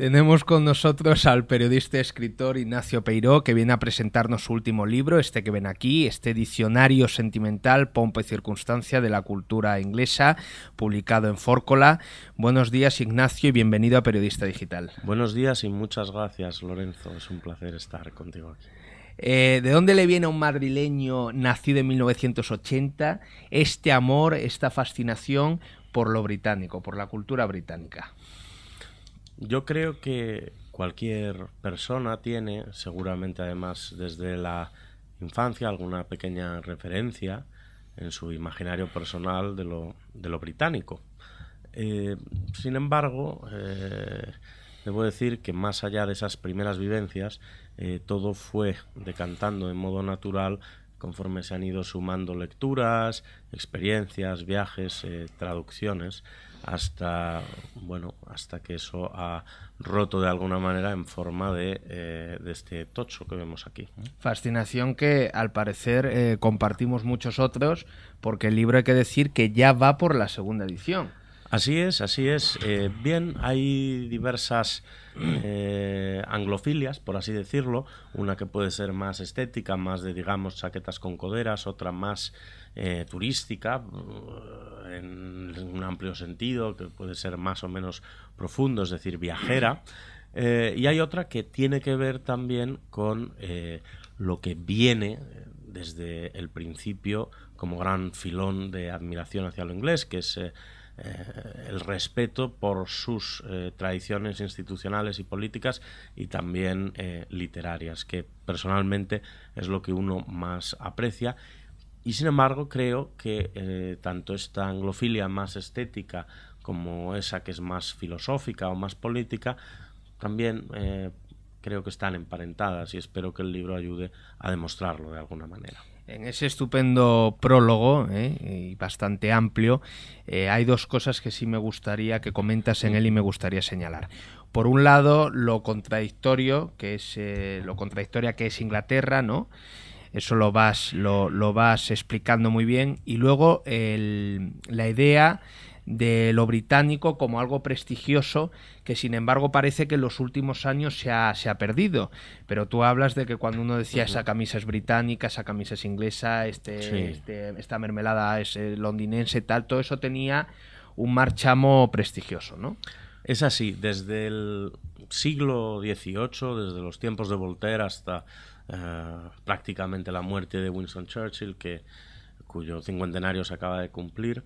Tenemos con nosotros al periodista y escritor Ignacio Peiró, que viene a presentarnos su último libro, este que ven aquí, este diccionario sentimental, pompa y circunstancia de la cultura inglesa, publicado en Fórcola. Buenos días, Ignacio, y bienvenido a Periodista Digital. Buenos días y muchas gracias, Lorenzo. Es un placer estar contigo aquí. ¿De dónde le viene a un madrileño nacido en 1980 este amor, esta fascinación por lo británico, por la cultura británica? Yo creo que cualquier persona tiene, seguramente además desde la infancia, alguna pequeña referencia en su imaginario personal de lo británico. Sin embargo, debo decir que más allá de esas primeras vivencias, todo fue decantando de modo natural conforme se han ido sumando lecturas, experiencias, viajes, traducciones, hasta que eso ha roto de alguna manera en forma de este tocho que vemos aquí. Fascinación que al parecer compartimos muchos otros, porque el libro hay que decir que ya va por la segunda edición. Así es, así es. Bien, hay diversas anglofilias, por así decirlo. Una que puede ser más estética, más de, digamos, chaquetas con coderas. Otra más turística, en un amplio sentido, que puede ser más o menos profundo, es decir, viajera. Y hay otra que tiene que ver también con lo que viene desde el principio como gran filón de admiración hacia lo inglés, que es el respeto por sus tradiciones institucionales y políticas y también literarias, que personalmente es lo que uno más aprecia. Y sin embargo creo que tanto esta anglofilia más estética como esa que es más filosófica o más política también creo que están emparentadas, y espero que el libro ayude a demostrarlo de alguna manera. En ese estupendo prólogo, y bastante amplio, hay dos cosas que sí me gustaría que comentas en él y me gustaría señalar. Por un lado, lo contradictoria que es Inglaterra, ¿no? Eso lo vas explicando muy bien. Y luego la idea de lo británico como algo prestigioso que sin embargo parece que en los últimos años se ha perdido. Pero tú hablas de que cuando uno decía esa camisa es británica, esa camisa es inglesa, esta mermelada es londinense, tal, todo eso tenía un marchamo prestigioso, ¿no? Es así, desde el siglo XVIII, desde los tiempos de Voltaire hasta prácticamente la muerte de Winston Churchill, cuyo cincuentenario se acaba de cumplir,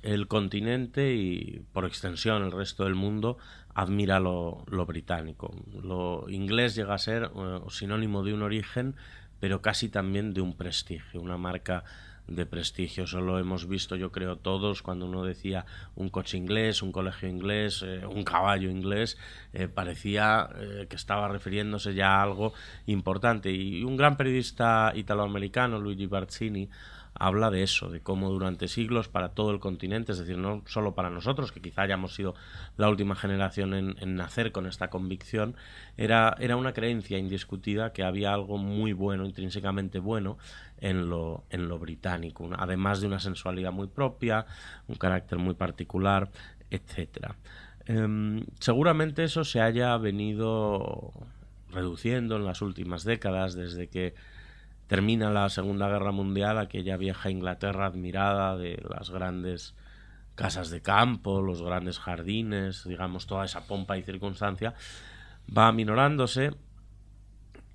el continente y por extensión el resto del mundo admira lo británico. Lo inglés llega a ser sinónimo de un origen, pero casi también de un prestigio, una marca de prestigio. Eso lo hemos visto, yo creo, todos cuando uno decía un coche inglés, un colegio inglés, un caballo inglés, parecía que estaba refiriéndose ya a algo importante. Y un gran periodista italoamericano, Luigi Barzini, habla de eso, de cómo durante siglos para todo el continente, es decir, no solo para nosotros, que quizá hayamos sido la última generación en nacer con esta convicción, era una creencia indiscutida que había algo muy bueno, intrínsecamente bueno, en lo británico, además de una sensualidad muy propia, un carácter muy particular, etcétera. Seguramente eso se haya venido reduciendo en las últimas décadas, desde que termina la Segunda Guerra Mundial, aquella vieja Inglaterra admirada de las grandes casas de campo, los grandes jardines, digamos, toda esa pompa y circunstancia, va aminorándose.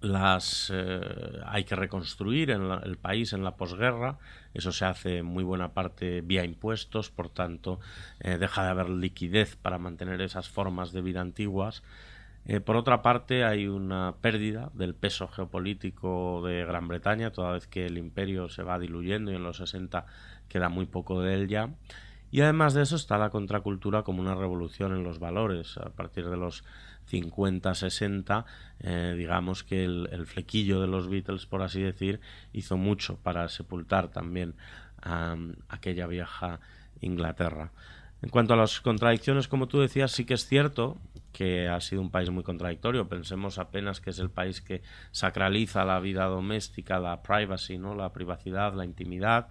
Hay que reconstruir el país en la posguerra. Eso se hace en muy buena parte vía impuestos, por tanto deja de haber liquidez para mantener esas formas de vida antiguas. Por otra parte, hay una pérdida del peso geopolítico de Gran Bretaña, toda vez que el imperio se va diluyendo y en los 60 queda muy poco de él ya. Y además de eso está la contracultura como una revolución en los valores. A partir de los 50-60, digamos que el flequillo de los Beatles, por así decir, hizo mucho para sepultar también aquella vieja Inglaterra. En cuanto a las contradicciones, como tú decías, sí que es cierto que ha sido un país muy contradictorio. Pensemos apenas que es el país que sacraliza la vida doméstica, la privacy, ¿no? La privacidad, la intimidad,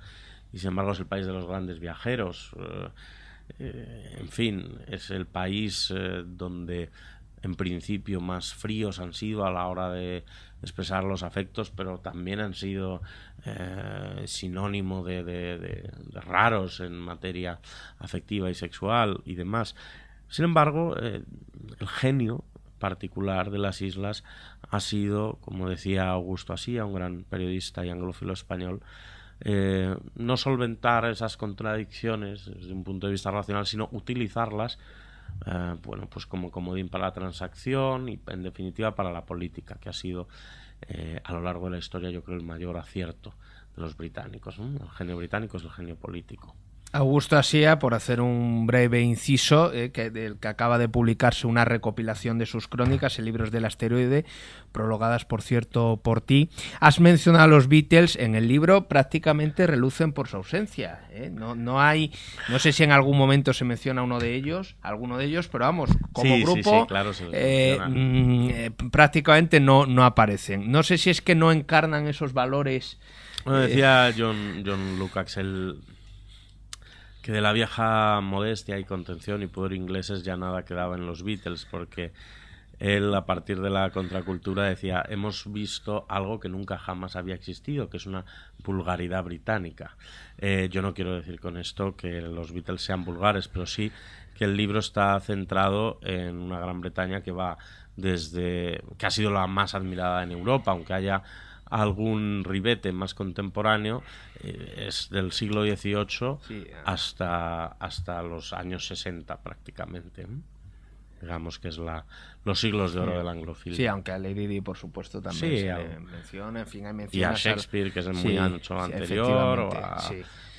y sin embargo es el país de los grandes viajeros. En fin, es el país donde en principio más fríos han sido a la hora de expresar los afectos, pero también han sido sinónimo de raros en materia afectiva y sexual y demás. Sin embargo, el genio particular de las islas ha sido, como decía Augusto Asía, un gran periodista y anglófilo español, no solventar esas contradicciones desde un punto de vista racional, sino utilizarlas pues como comodín para la transacción y en definitiva para la política, que ha sido a lo largo de la historia, yo creo, el mayor acierto de los británicos, ¿no? El genio británico es el genio político. Augusto Asía, por hacer un breve inciso, del que acaba de publicarse una recopilación de sus crónicas en Libros del Asteroide, prologadas, por cierto, por ti. Has mencionado a los Beatles en el libro, prácticamente relucen por su ausencia. No hay, no sé si en algún momento se menciona alguno de ellos, pero vamos, como grupo, sí, claro, se menciona. Prácticamente no aparecen. No sé si es que no encarnan esos valores. Bueno, decía John Lukács, que de la vieja modestia y contención y poder ingleses ya nada quedaba en los Beatles, porque él, a partir de la contracultura, decía: hemos visto algo que nunca jamás había existido, que es una vulgaridad británica. Yo no quiero decir con esto que los Beatles sean vulgares, pero sí que el libro está centrado en una Gran Bretaña que ha sido la más admirada en Europa, aunque haya algún ribete más contemporáneo, es del siglo XVIII hasta los años 60 prácticamente, ¿no? Digamos que es los siglos de oro del anglofilia. Sí, aunque a Lady Di, por supuesto, también se le menciona. En fin, hay menciones. Y a Shakespeare, que es el muy ancho anterior,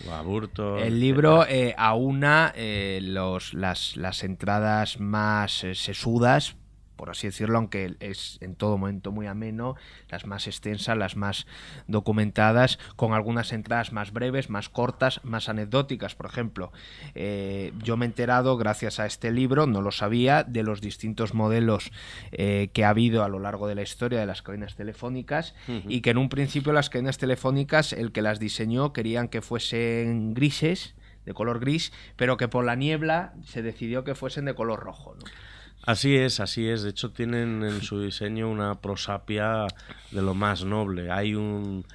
o a Burton. El libro aúna las entradas más sesudas, por así decirlo, aunque es en todo momento muy ameno, las más extensas, las más documentadas, con algunas entradas más breves, más cortas, más anecdóticas. Por ejemplo, yo me he enterado, gracias a este libro, no lo sabía, de los distintos modelos que ha habido a lo largo de la historia de las cadenas telefónicas, y que en un principio las cadenas telefónicas, el que las diseñó, querían que fuesen grises, de color gris, pero que por la niebla se decidió que fuesen de color rojo, ¿no? Así es. De hecho, tienen en su diseño una prosapia de lo más noble. Hay un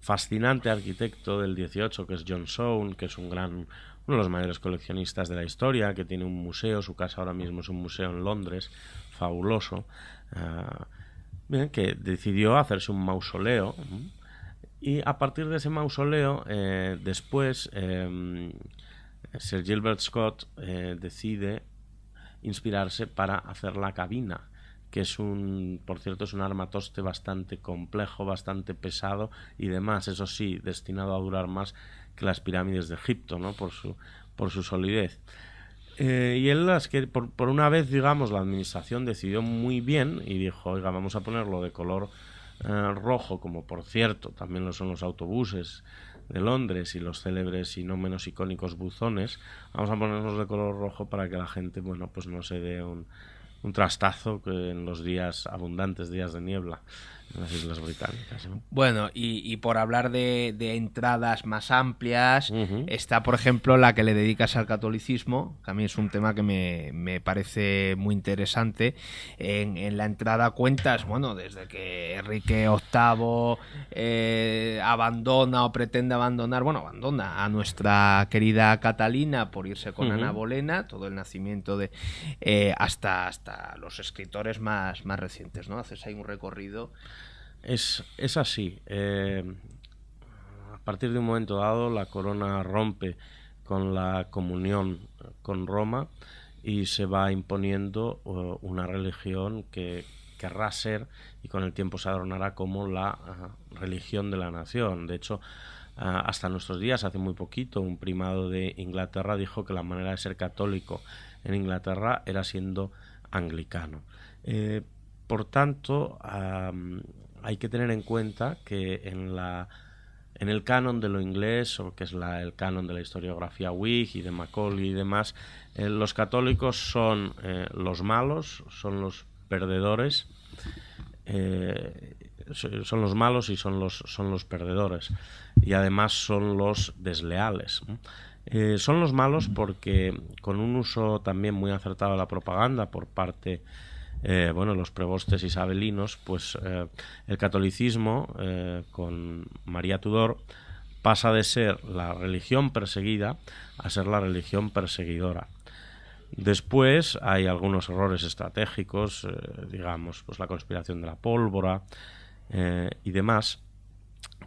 fascinante arquitecto del 18, que es John Soane, que es uno de los mayores coleccionistas de la historia, que tiene un museo, su casa ahora mismo es un museo en Londres, fabuloso, que decidió hacerse un mausoleo. Y a partir de ese mausoleo, después, Sir Gilbert Scott decide inspirarse para hacer la cabina, que por cierto, es un armatoste bastante complejo, bastante pesado y demás, eso sí, destinado a durar más que las pirámides de Egipto, ¿no? Por su solidez. Y él, por una vez, digamos, la administración decidió muy bien y dijo: oiga, vamos a ponerlo de color rojo, como por cierto también lo son los autobuses de Londres y los célebres y no menos icónicos buzones. Vamos a ponernos de color rojo para que la gente, bueno, pues no se dé un trastazo en los abundantes días de niebla en las Islas Británicas, ¿no? Bueno, y por hablar de entradas más amplias, está, por ejemplo, la que le dedicas al catolicismo, que a mí es un tema que me parece muy interesante. En la entrada cuentas, bueno, desde que Enrique VIII abandona o pretende abandonar a nuestra querida Catalina por irse con Ana Bolena, todo el nacimiento de hasta los escritores más recientes, ¿no? Haces ahí un recorrido. Es así. A partir de un momento dado, la corona rompe con la comunión con Roma y se va imponiendo una religión que querrá ser, y con el tiempo se adornará como la religión de la nación. De hecho, hasta nuestros días, hace muy poquito, un primado de Inglaterra dijo que la manera de ser católico en Inglaterra era siendo anglicano. Por tanto, hay que tener en cuenta que en el canon de lo inglés, o que es el canon de la historiografía Whig y de Macaulay y demás, los católicos son los malos, son los perdedores, son los malos y son los perdedores, y además son los desleales. Son los malos porque, con un uso también muy acertado de la propaganda por parte bueno, los prebostes isabelinos, pues el catolicismo con María Tudor pasa de ser la religión perseguida a ser la religión perseguidora. Después hay algunos errores estratégicos, digamos, pues la conspiración de la pólvora y demás,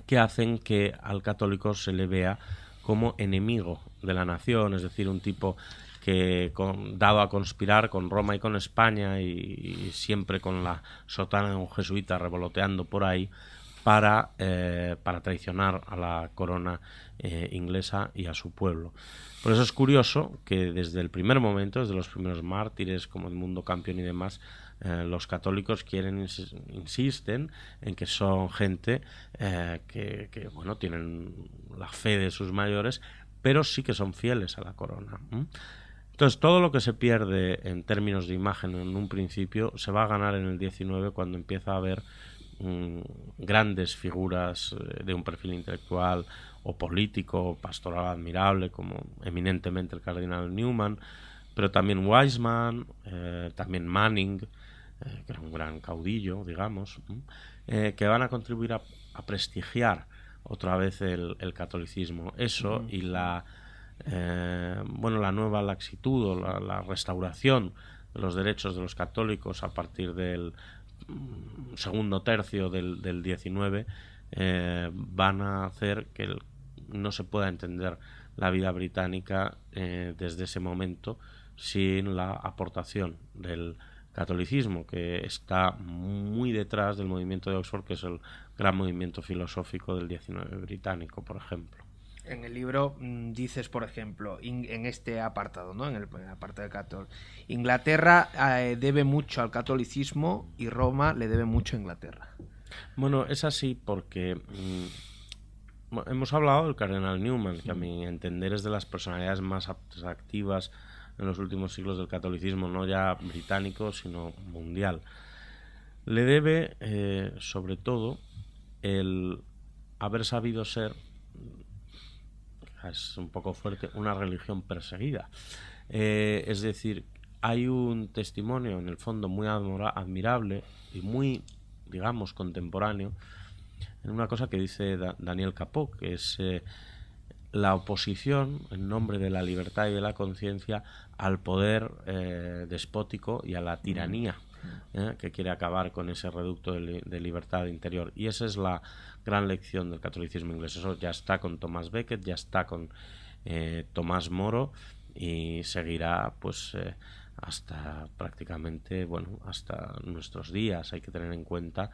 que hacen que al católico se le vea como enemigo de la nación, es decir, un tipo que dado a conspirar con Roma y con España y siempre con la sotana de un jesuita revoloteando por ahí para traicionar a la corona inglesa y a su pueblo. Por eso es curioso que desde el primer momento, desde los primeros mártires como Edmundo Campion y demás, los católicos insisten en que son gente que bueno, tienen la fe de sus mayores, pero sí que son fieles a la corona. Entonces, todo lo que se pierde en términos de imagen en un principio se va a ganar en el 19 cuando empieza a haber grandes figuras de un perfil intelectual o político o pastoral admirable, como eminentemente el cardenal Newman, pero también Wiseman, también Manning, que era un gran caudillo, digamos, que van a contribuir a prestigiar otra vez el catolicismo. Eso y la nueva laxitud o la restauración de los derechos de los católicos a partir del segundo tercio del 19 van a hacer que no se pueda entender la vida británica desde ese momento sin la aportación del catolicismo, que está muy detrás del movimiento de Oxford, que es el gran movimiento filosófico del 19 británico, por ejemplo. En el libro dices, por ejemplo, en este apartado, ¿no? En el apartado de católico, Inglaterra debe mucho al catolicismo y Roma le debe mucho a Inglaterra. Bueno, es así porque hemos hablado del cardenal Newman, que a mi entender es de las personalidades más activas en los últimos siglos del catolicismo, no ya británico, sino mundial. Le debe, sobre todo, el haber sabido ser, es un poco fuerte, una religión perseguida. Es decir, hay un testimonio en el fondo muy admirable y muy, digamos, contemporáneo en una cosa que dice Daniel Capó, que es la oposición en nombre de la libertad y de la conciencia al poder despótico y a la tiranía que quiere acabar con ese reducto de libertad interior. Y esa es la gran lección del catolicismo inglés. Eso ya está con Thomas Becket, ya está con Tomás Moro y seguirá pues hasta prácticamente, bueno, hasta nuestros días. Hay que tener en cuenta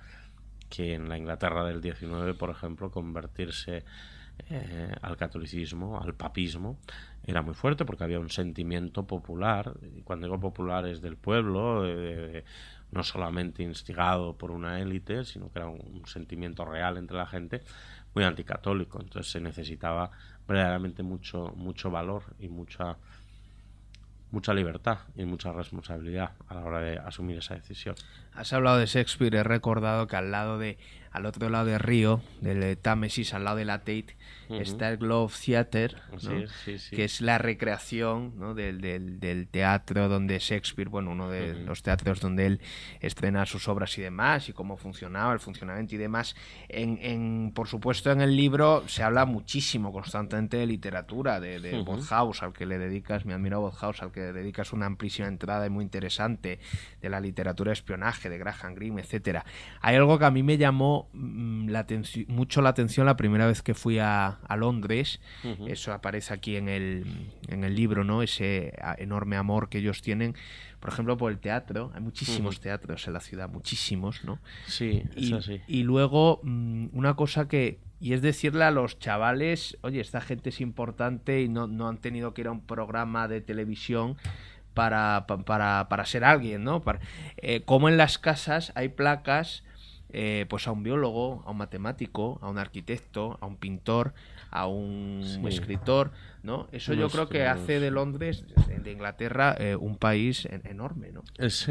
que en la Inglaterra del 19, por ejemplo, convertirse al catolicismo, al papismo, era muy fuerte porque había un sentimiento popular, y cuando digo popular es del pueblo, no solamente instigado por una élite, sino que era un sentimiento real entre la gente, muy anticatólico. Entonces se necesitaba verdaderamente mucho valor y mucha libertad y mucha responsabilidad a la hora de asumir esa decisión. Has hablado de Shakespeare, he recordado que al otro lado del río, del Támesis, al lado de la Tate, está el Globe Theatre, ¿no? Sí. Que es la recreación, ¿no? del teatro donde Shakespeare, bueno, uno de los teatros donde él estrena sus obras y demás, y cómo funcionaba, el funcionamiento y demás. Por supuesto, en el libro se habla muchísimo, constantemente, de literatura, de Wodehouse, al que le dedicas, me admiro a Wodehouse, al que le dedicas una amplísima entrada y muy interesante, de la literatura de espionaje, de Graham Greene, etcétera. Hay algo que a mí me llamó mucho la atención la primera vez que fui a Londres. Eso aparece aquí en el libro, ¿no? Ese enorme amor que ellos tienen, por ejemplo, por el teatro. Hay muchísimos teatros en la ciudad, muchísimos, ¿no? Sí, es así. Y luego una cosa y es decirle a los chavales, oye, esta gente es importante y no han tenido que ir a un programa de televisión para ser alguien, ¿no? Como en las casas hay placas, pues a un biólogo, a un matemático, a un arquitecto, a un pintor, a un escritor, ¿no? Eso yo creo que hace de Londres, de Inglaterra, un país enorme, ¿no? Es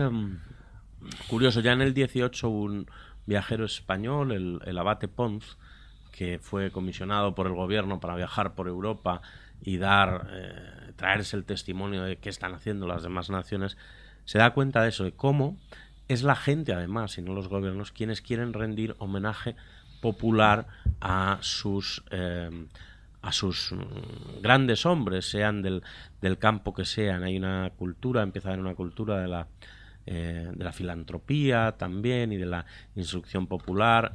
curioso, ya en el 18 un viajero español, el abate Pons, que fue comisionado por el gobierno para viajar por Europa y traerse el testimonio de qué están haciendo las demás naciones, se da cuenta de eso, de cómo es la gente, además, y no los gobiernos, quienes quieren rendir homenaje popular a sus grandes hombres, sean del campo que sean. Hay una cultura, empieza a haber una cultura de la filantropía también y de la instrucción popular.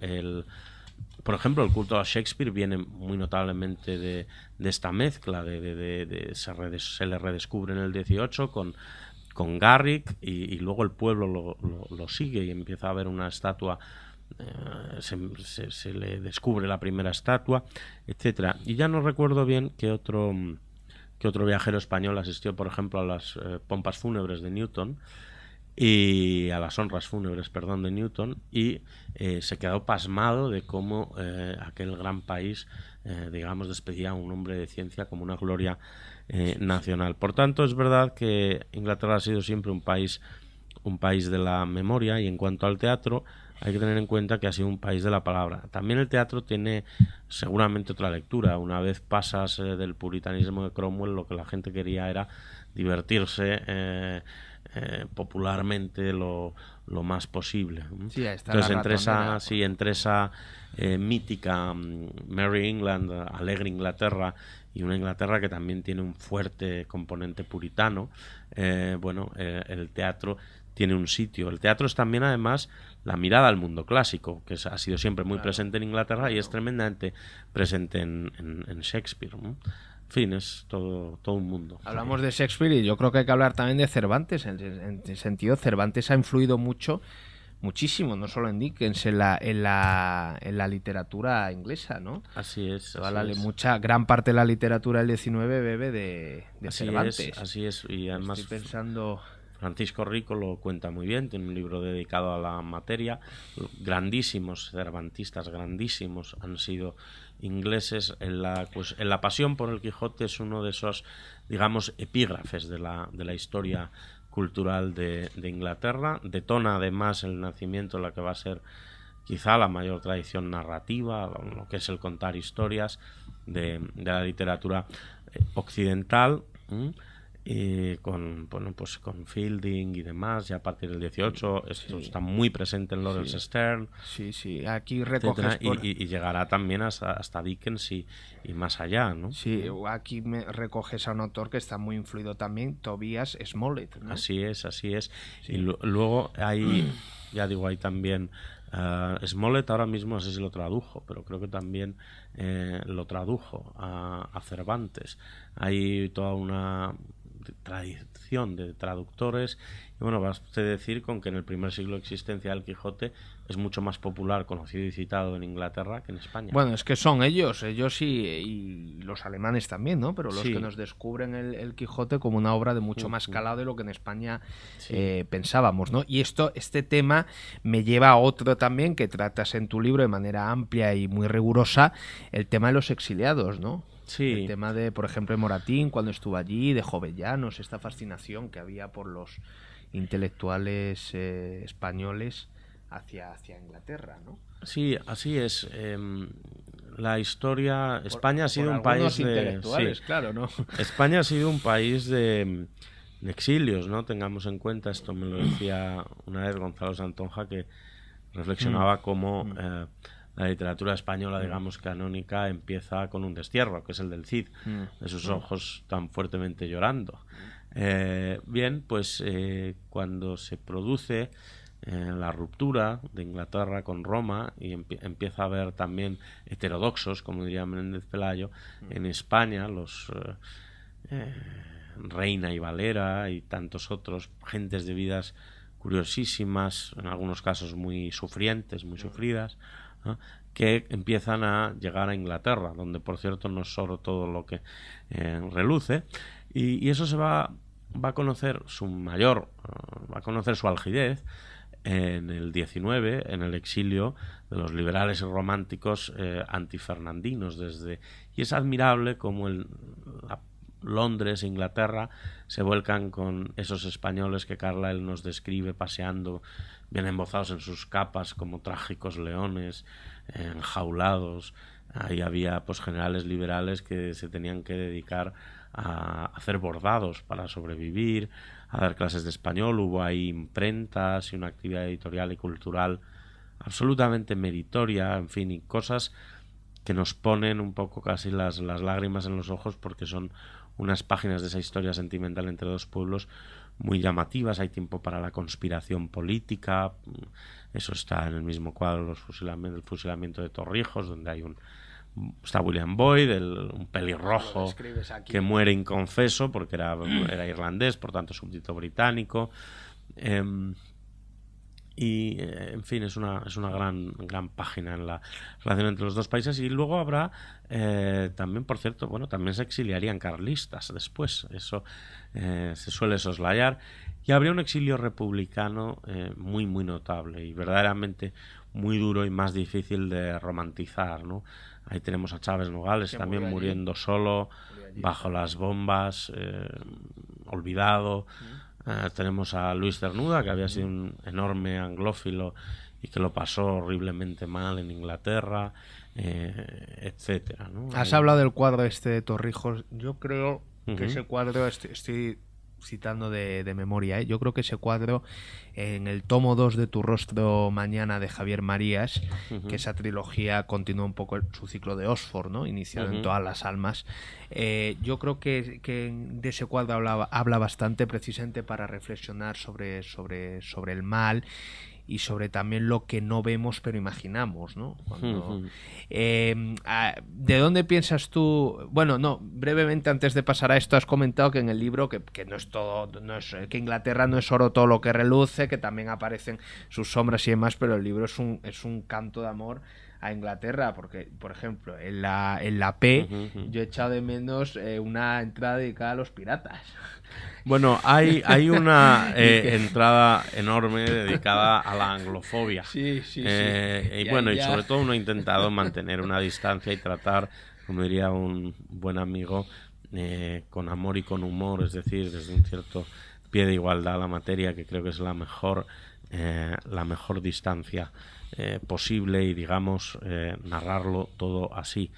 Por ejemplo, el culto a Shakespeare viene muy notablemente de esta mezcla, se le redescubre en el 18 con Garrick y luego el pueblo lo sigue y empieza a haber una estatua, se le descubre la primera estatua, etcétera. Y ya no recuerdo bien qué otro viajero español asistió, por ejemplo, a las pompas fúnebres de Newton, y a las honras fúnebres, perdón, de Newton, y se quedó pasmado de cómo aquel gran país, digamos, despedía a un hombre de ciencia como una gloria nacional. Por tanto, es verdad que Inglaterra ha sido siempre un país de la memoria, y en cuanto al teatro hay que tener en cuenta que ha sido un país de la palabra. También el teatro tiene seguramente otra lectura. Una vez pasas del puritanismo de Cromwell, lo que la gente quería era divertirse popularmente lo más posible. Sí, ahí está. Entonces, entre esa mítica Merry England, alegre Inglaterra, y una Inglaterra que también tiene un fuerte componente puritano, el teatro tiene un sitio. El teatro es también, además, la mirada al mundo clásico, que ha sido siempre muy presente en Inglaterra y es tremendamente presente en Shakespeare, ¿no? En fin, es todo un mundo. Hablamos de Shakespeare y yo creo que hay que hablar también de Cervantes. En el sentido, Cervantes ha influido muchísimo, no solo en Dickens, en la literatura inglesa, ¿no? Así es. Gran parte de la literatura del 19 bebe de Cervantes. Así es, y además estoy pensando... Francisco Rico lo cuenta muy bien, tiene un libro dedicado a la materia. Grandísimos cervantistas, grandísimos han sido ingleses. En la pasión por el Quijote es uno de esos, digamos, epígrafes de la historia cultural de Inglaterra. Detona además el nacimiento de la que va a ser quizá la mayor tradición narrativa, lo que es el contar historias de la literatura occidental. Con Fielding y demás, ya a partir del 18 esto está muy presente en Lawrence Sterne. Sí, aquí recoges y llegará también hasta Dickens y más allá, ¿no? Sí, aquí recoges a un autor que está muy influido también, Tobias Smollett, ¿no? Así es. Sí. Y luego hay, ya digo, hay también Smollett ahora mismo no sé si lo tradujo, pero creo que también lo tradujo a Cervantes. Hay toda una tradición de traductores, y bueno, basta decir con que en el primer siglo de existencia del Quijote es mucho más popular, conocido y citado en Inglaterra que en España. Bueno, es que son ellos y los alemanes también, ¿no? Pero los que nos descubren el Quijote como una obra de mucho más calado de lo que en España pensábamos, ¿no? Y este tema me lleva a otro también que tratas en tu libro de manera amplia y muy rigurosa, el tema de los exiliados, ¿no? Sí. El tema de, por ejemplo, de Moratín cuando estuvo allí, de Jovellanos, esta fascinación que había por los intelectuales españoles hacia Inglaterra, ¿no? Sí, así es. La historia... España ha sido un país de... Sí, claro, ¿no? España ha sido un país de exilios, ¿no? Tengamos en cuenta, esto me lo decía una vez Gonzalo Santonja, que reflexionaba cómo la literatura española, digamos, canónica, empieza con un destierro, que es el del Cid, de sus ojos tan fuertemente llorando. Bien, pues cuando se produce la ruptura de Inglaterra con Roma y empieza a haber también heterodoxos, como diría Menéndez Pelayo, en España, los Reina y Valera y tantos otros, gentes de vidas curiosísimas, en algunos casos muy sufrientes, muy sufridas, ¿no?, que empiezan a llegar a Inglaterra, donde por cierto no es solo todo lo que reluce, y eso se va a conocer va a conocer su algidez en el 19, en el exilio de los liberales y románticos antifernandinos, y es admirable cómo Londres e Inglaterra se vuelcan con esos españoles que Carlyle nos describe paseando bien embozados en sus capas como trágicos leones, enjaulados, Ahí había pues generales liberales que se tenían que dedicar a hacer bordados para sobrevivir, a dar clases de español. Hubo ahí imprentas y una actividad editorial y cultural absolutamente meritoria, en fin, y cosas que nos ponen un poco casi las lágrimas en los ojos, porque son unas páginas de esa historia sentimental entre dos pueblos muy llamativas. Hay tiempo para la conspiración política, eso está en el mismo cuadro, el fusilamiento de Torrijos, donde está William Boyd, un pelirrojo que muere inconfeso porque era irlandés, por tanto súbdito británico. En fin, es una gran página en la relación entre los dos países. Y luego habrá también, por cierto, también se exiliarían carlistas después, eso se suele soslayar, y habría un exilio republicano muy notable y verdaderamente muy duro y más difícil de romantizar, ¿no? Ahí tenemos a Chávez Nogales también muriendo solo bajo las bombas, olvidado. Tenemos a Luis Cernuda, que había sido un enorme anglófilo y que lo pasó horriblemente mal en Inglaterra, etcétera, ¿no? Has hablado del cuadro de Torrijos. Yo creo que ese cuadro, estoy citando de memoria, yo creo que ese cuadro en el tomo 2 de Tu rostro mañana de Javier Marías, que esa trilogía continúa un poco su ciclo de Oxford, ¿no? Iniciado en Todas las almas. Yo creo que de ese cuadro habla bastante, precisamente para reflexionar sobre el mal y sobre también lo que no vemos pero imaginamos, ¿no? ¿De dónde piensas tú? Bueno, no, brevemente antes de pasar a esto, has comentado que en el libro que no es todo, que Inglaterra no es oro todo lo que reluce, que también aparecen sus sombras y demás, pero el libro es un canto de amor a Inglaterra, porque, por ejemplo, en la P yo he echado de menos una entrada dedicada a los piratas. Bueno, hay una entrada enorme dedicada a la anglofobia. Sí. Y sobre todo uno ha intentado mantener una distancia y tratar, como diría un buen amigo, con amor y con humor, es decir, desde un cierto pie de igualdad a la materia, que creo que es la mejor distancia posible, y digamos narrarlo todo así,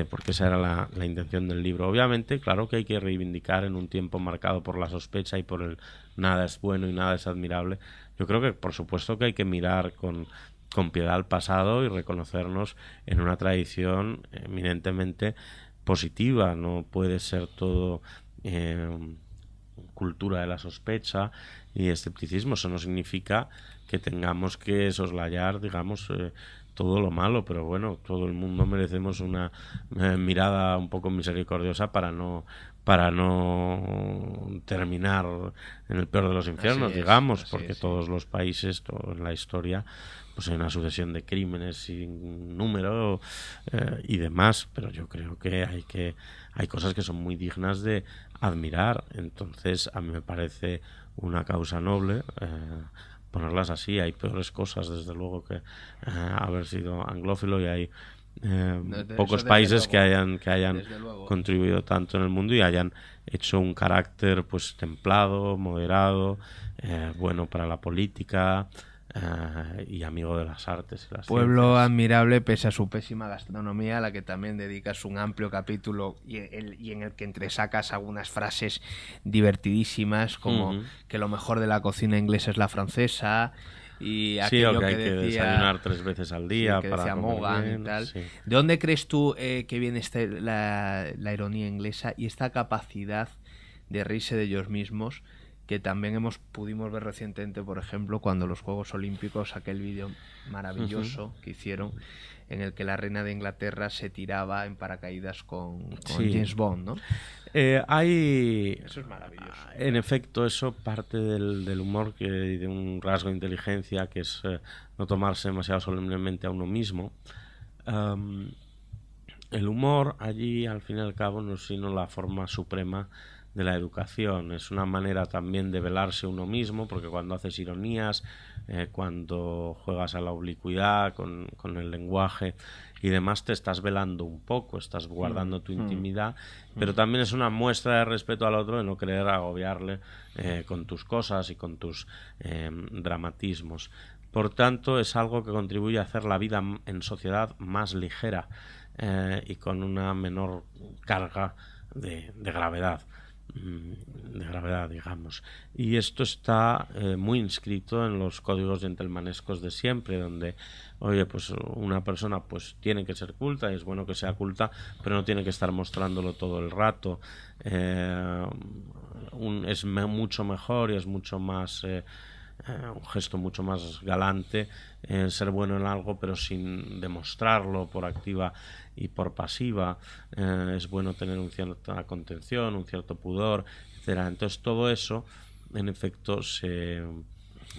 porque esa era la intención del libro. Obviamente, claro que hay que reivindicar en un tiempo marcado por la sospecha y por el nada es bueno y nada es admirable. Yo creo que por supuesto que hay que mirar con piedad al pasado y reconocernos en una tradición eminentemente positiva. No puede ser todo cultura de la sospecha y escepticismo. Eso no significa que tengamos que soslayar, digamos, todo lo malo, pero bueno, todo el mundo merecemos una mirada un poco misericordiosa para no terminar en el peor de los infiernos, digamos, porque todos los países, en la historia, pues hay una sucesión de crímenes sin número y demás, pero yo creo que hay cosas que son muy dignas de admirar. Entonces a mí me parece una causa noble ponerlas así. Hay peores cosas, desde luego, que haber sido anglófilo, y hay pocos países que hayan contribuido tanto en el mundo y hayan hecho un carácter pues templado, moderado, bueno para la política, y amigo de las artes y las pueblo ciencias. Admirable pese a su pésima gastronomía, a la que también dedicas un amplio capítulo y en el que entresacas algunas frases divertidísimas, como que lo mejor de la cocina inglesa es la francesa, y aquello que hay que que decía, desayunar 3 veces al día, que para decía comer Morgan bien, y tal. sí. ¿De dónde crees tú que viene la ironía inglesa y esta capacidad de reírse de ellos mismos, que también pudimos ver recientemente, por ejemplo, cuando los Juegos Olímpicos, aquel vídeo maravilloso que hicieron, en el que la reina de Inglaterra se tiraba en paracaídas con James Bond, ¿no? Eso es maravilloso. En efecto, eso parte del humor, de un rasgo de inteligencia, que es no tomarse demasiado solemnemente a uno mismo. El humor allí, al fin y al cabo, no es sino la forma suprema de la educación. Es una manera también de velarse uno mismo, porque cuando haces ironías, cuando juegas a la oblicuidad con el lenguaje y demás, te estás velando un poco, estás guardando tu intimidad, pero también es una muestra de respeto al otro, de no querer agobiarle con tus cosas y con tus dramatismos. Por tanto, es algo que contribuye a hacer la vida en sociedad más ligera. y con una menor carga de gravedad. De gravedad, digamos. Y esto está muy inscrito en los códigos gentlemanescos de siempre, donde, oye, pues una persona pues tiene que ser culta y es bueno que sea culta, pero no tiene que estar mostrándolo todo el rato. Es mucho mejor y es mucho más un gesto mucho más galante ser bueno en algo pero sin demostrarlo por activa y por pasiva. Es bueno tener una cierta contención, un cierto pudor, etcétera. Entonces todo eso en efecto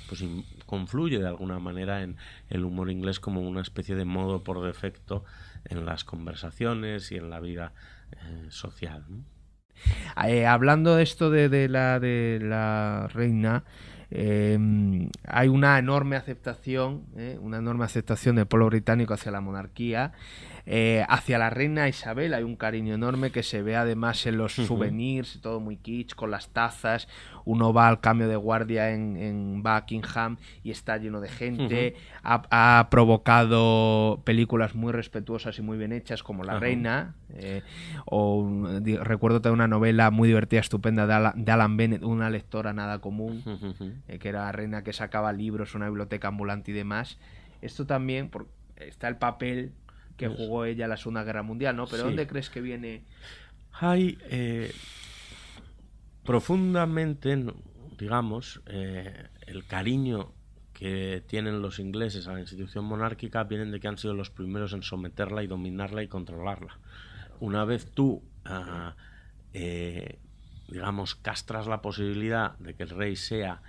pues confluye de alguna manera en el humor inglés como una especie de modo por defecto en las conversaciones y en la vida social, ¿no? Hablando de esto de la reina, hay una enorme aceptación del pueblo británico hacia la monarquía, hacia la reina Isabel hay un cariño enorme que se ve además en los souvenirs, todo muy kitsch, con las tazas. Uno va al cambio de guardia en Buckingham y está lleno de gente. Ha provocado películas muy respetuosas y muy bien hechas como La Reina, recuerdo también una novela muy divertida, estupenda de Alan Bennett, Una lectora nada común, que era la reina que sacaba libros, una biblioteca ambulante y demás. Esto también, está el papel que jugó ella en la Segunda Guerra Mundial, ¿no? Pero sí. ¿Dónde crees que viene? Hay profundamente, digamos, el cariño que tienen los ingleses a la institución monárquica vienen de que han sido los primeros en someterla y dominarla y controlarla. Una vez tú, digamos, castras la posibilidad de que el rey sea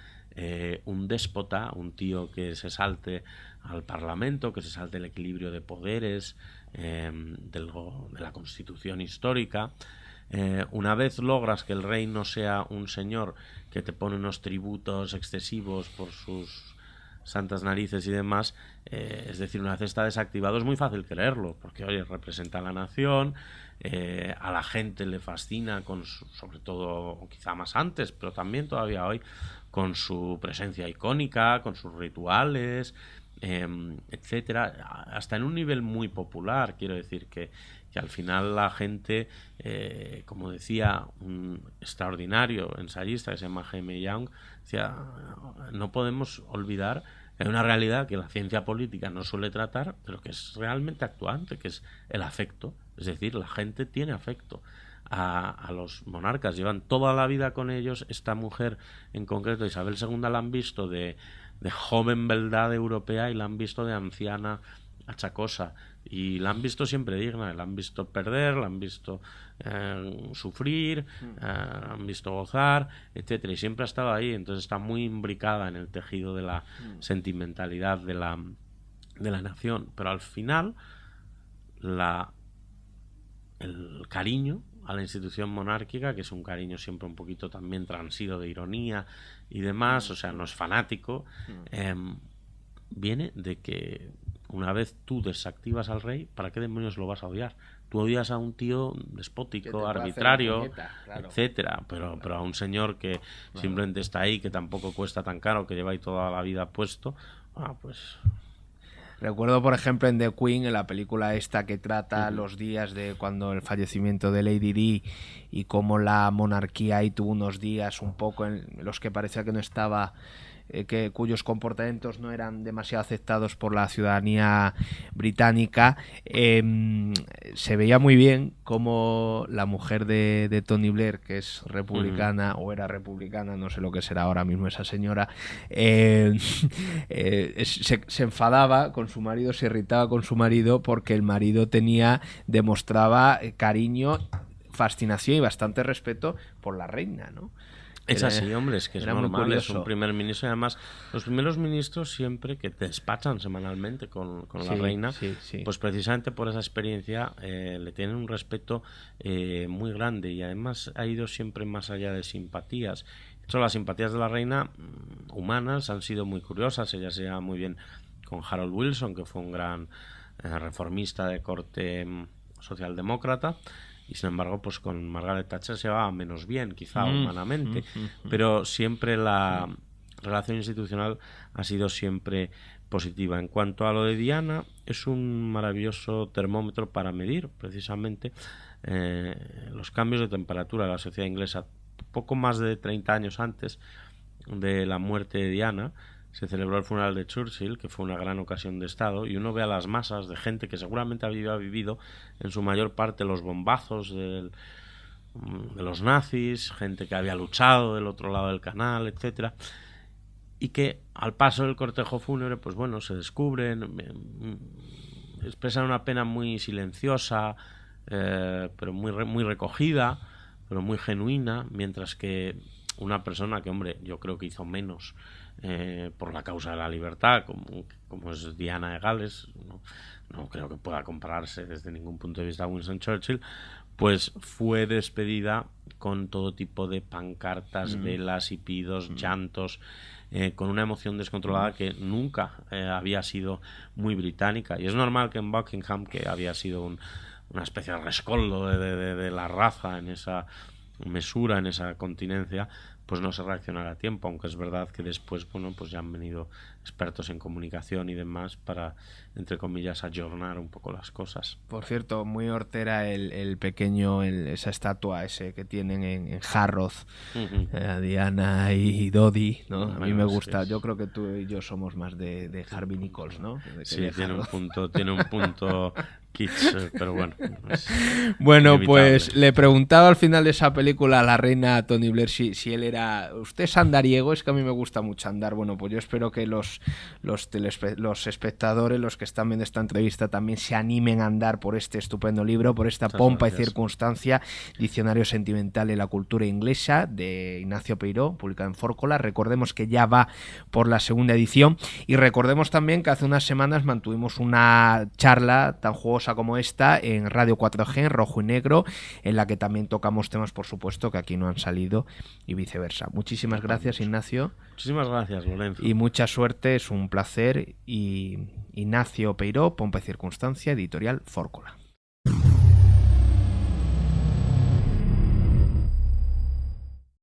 un déspota, un tío que se salte al Parlamento, que se salte el equilibrio de poderes de la Constitución histórica. Una vez logras que el rey no sea un señor que te pone unos tributos excesivos por sus santas narices y demás, es decir, una vez está desactivado es muy fácil creerlo, porque oye, representa a la nación, a la gente le fascina, sobre todo quizá más antes, pero también todavía hoy, con su presencia icónica, con sus rituales, etcétera, hasta en un nivel muy popular. Quiero decir que al final la gente, como decía un extraordinario ensayista que se llama Jaime Young, decía, no podemos olvidar que hay una realidad que la ciencia política no suele tratar, pero que es realmente actuante, que es el afecto. Es decir, la gente tiene afecto a los monarcas, llevan toda la vida con ellos. Esta mujer en concreto, Isabel II, la han visto de joven beldad europea y la han visto de anciana achacosa, y la han visto siempre digna, la han visto perder, la han visto sufrir, la han visto gozar, etcétera, y siempre ha estado ahí. Entonces está muy imbricada en el tejido de la sentimentalidad de la nación. Pero al final el cariño a la institución monárquica, que es un cariño siempre un poquito también transido de ironía y demás, o sea, no es fanático, viene de que una vez tú desactivas al rey, ¿para qué demonios lo vas a odiar? Tú odias a un tío despótico, arbitrario, claro, etcétera, pero a un señor que simplemente está ahí, que tampoco cuesta tan caro, que lleva ahí toda la vida puesto, pues... Recuerdo, por ejemplo, en The Queen, en la película esta que trata los días de cuando el fallecimiento de Lady Di y cómo la monarquía ahí tuvo unos días un poco en los que parecía que no estaba... cuyos comportamientos no eran demasiado aceptados por la ciudadanía británica. Se veía muy bien cómo la mujer de Tony Blair, que es republicana o era republicana, no sé lo que será ahora mismo esa señora, se enfadaba con su marido, se irritaba con su marido porque el marido demostraba cariño, fascinación y bastante respeto por la reina, ¿no? Es así, hombre, es que es normal, es un primer ministro. Y además, los primeros ministros siempre que despachan semanalmente con la reina, pues precisamente por esa experiencia le tienen un respeto muy grande, y además ha ido siempre más allá de simpatías. De hecho, las simpatías de la reina humanas han sido muy curiosas. Ella se lleva muy bien con Harold Wilson, que fue un gran reformista de corte socialdemócrata, y sin embargo pues con Margaret Thatcher se va menos bien, quizá humanamente, pero siempre la relación institucional ha sido siempre positiva. En cuanto a lo de Diana, es un maravilloso termómetro para medir precisamente los cambios de temperatura de la sociedad inglesa. Poco más de 30 años antes de la muerte de Diana se celebró el funeral de Churchill, que fue una gran ocasión de Estado, y uno ve a las masas de gente que seguramente había vivido en su mayor parte los bombazos de los nazis, gente que había luchado del otro lado del canal, etcétera, y que al paso del cortejo fúnebre, pues bueno, se descubren, expresan una pena muy silenciosa, pero muy recogida, pero muy genuina, mientras que una persona que, hombre, yo creo que hizo menos por la causa de la libertad, como es Diana de Gales, no creo que pueda compararse desde ningún punto de vista a Winston Churchill, pues fue despedida con todo tipo de pancartas, velas, hipidos, llantos, con una emoción descontrolada que nunca había sido muy británica. Y es normal que en Buckingham, que había sido una especie de rescoldo de la raza en esa mesura, en esa continencia, pues no se reaccionara a tiempo, aunque es verdad que después, bueno, pues ya han venido expertos en comunicación y demás para, entre comillas, ayornar un poco las cosas. Por cierto, muy hortera el pequeño, esa estatua ese que tienen en Harrods, Diana y Dodi, ¿no? A mí me gusta, yo creo que tú y yo somos más de Harvey Nichols, ¿no? Sí, tiene un punto kitsch, pero bueno. Bueno, inevitable. pues le preguntaba al final de esa película a la reina Tony Blair si él era... ¿Usted es andariego? Es que a mí me gusta mucho andar. Bueno, pues yo espero que los espectadores, los que están viendo esta entrevista, también se animen a andar por este estupendo libro, por esta Pompa y Circunstancia, Diccionario Sentimental de la Cultura Inglesa, de Ignacio Peiró, publicado en Fórcola. Recordemos que ya va por la segunda edición y recordemos también que hace unas semanas mantuvimos una charla tan jugosa como esta en Radio 4G, en Rojo y Negro, en la que también tocamos temas, por supuesto, que aquí no han salido y viceversa. Muchísimas gracias, Ignacio. Muchísimas gracias, Lorenzo. Y mucha suerte, es un placer. Y Ignacio Peiró, Pompa y Circunstancia, editorial Fórcola.